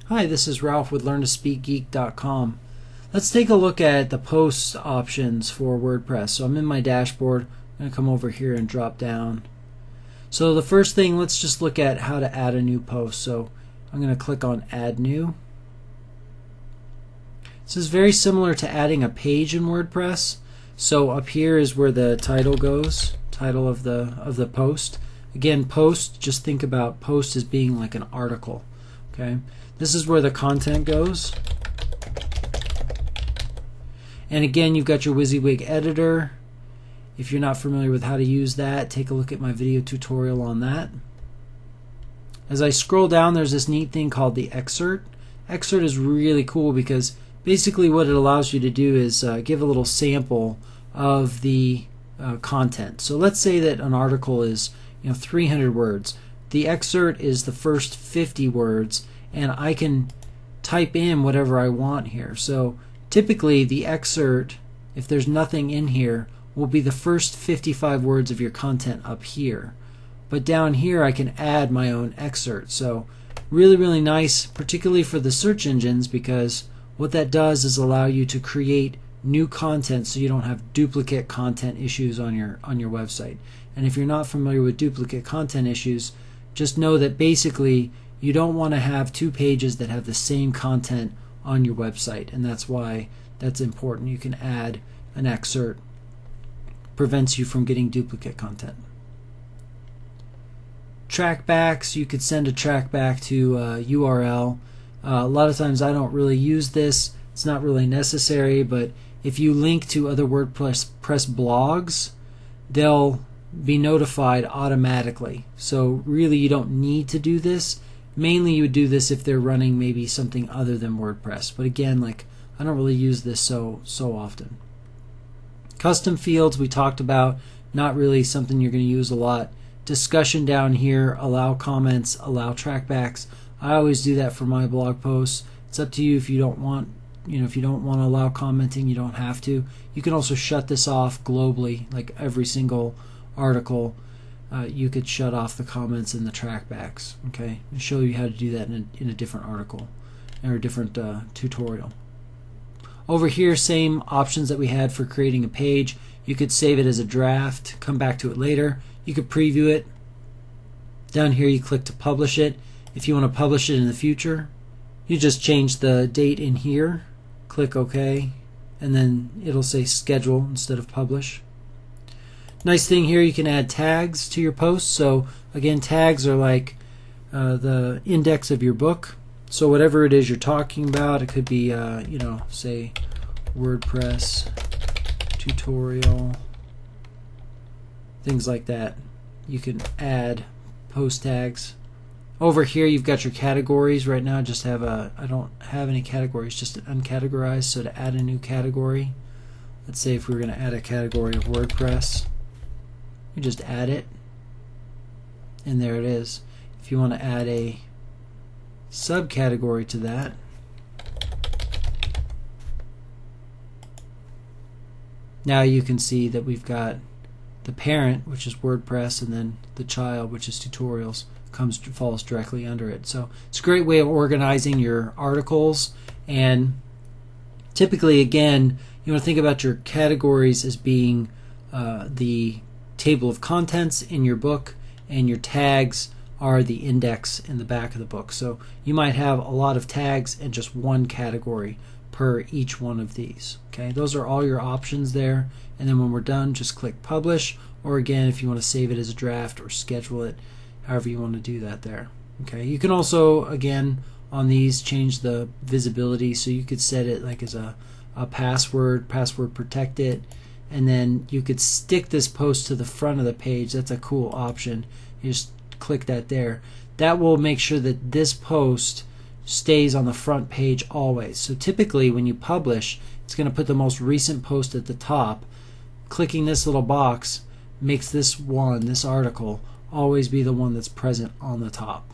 Hi, this is Ralph with LearnToSpeakGeek.com. Let's take a look at the post options for WordPress. So I'm in my dashboard. I'm going to come over here and drop down. So the first thing, let's just look at how to add a new post. So I'm going to click on Add New. This is very similar to adding a page in WordPress. So up here is where the title goes, title of the post. Again, post, just think about post as being like an article. Okay, this is where the content goes. And again, you've got your WYSIWYG editor. If you're not familiar with how to use that, take a look at my video tutorial on that. As I scroll down, there's this neat thing called the excerpt. Excerpt is really cool because basically what it allows you to do is give a little sample of the content. So let's say that an article is 300 words. The excerpt is the first 50 words, and I can type in whatever I want here. So typically the excerpt, if there's nothing in here, will be the first 55 words of your content up here. But down here I can add my own excerpt. So really nice, particularly for the search engines, because what that does is allow you to create new content so you don't have duplicate content issues on your website. And if you're not familiar with duplicate content issues, just know that basically you don't want to have two pages that have the same content on your website, and that's why that's important. You can add an excerpt, prevents you from getting duplicate content. Trackbacks, you could send a trackback to a URL. A lot of times I don't really use this, it's not really necessary, but if you link to other WordPress blogs, they'll be notified automatically. So really you don't need to do this. Mainly you would do this if they're running maybe something other than WordPress. But again, like, I don't really use this so often. Custom fields we talked about, not really something you're going to use a lot. Discussion down here, allow comments, allow trackbacks. I always do that for my blog posts. It's up to you if you don't want if you don't want to allow commenting, you don't have to. You can also shut this off globally, like every single article. You could shut off the comments and the trackbacks. Okay, I'll show you how to do that in a different article or a different tutorial. Over here, same options that we had for creating a page. You could save it as a draft, come back to it later. You could preview it. Down here you click to publish it. If you want to publish it in the future, you just change the date in here, click OK, and then it'll say schedule instead of publish. Nice thing here, you can add tags to your posts. So again, tags are like the index of your book. So whatever it is you're talking about, it could be say WordPress tutorial, things like that. You can add post tags. Over here you've got your categories. Right now I don't have any categories, just uncategorized. So to add a new category, let's say if we were going to add a category of WordPress, you just add it, and there it is. If you want to add a subcategory to that, now you can see that we've got the parent, which is WordPress, and then the child, which is tutorials, falls directly under it. So it's a great way of organizing your articles. And typically, again, you want to think about your categories as being the table of contents in your book, and your tags are the index in the back of the book. So you might have a lot of tags and just one category per each one of these. Okay, those are all your options there. And then when we're done, just click publish, or again, if you want to save it as a draft or schedule it, however you want to do that there. Okay, you can also, again, on these, change the visibility. So you could set it like as a password protect it, and then you could stick this post to the front of the page. That's a cool option. You just click that there. That will make sure that this post stays on the front page always. So typically when you publish, it's going to put the most recent post at the top. Clicking this little box makes this article always be the one that's present on the top.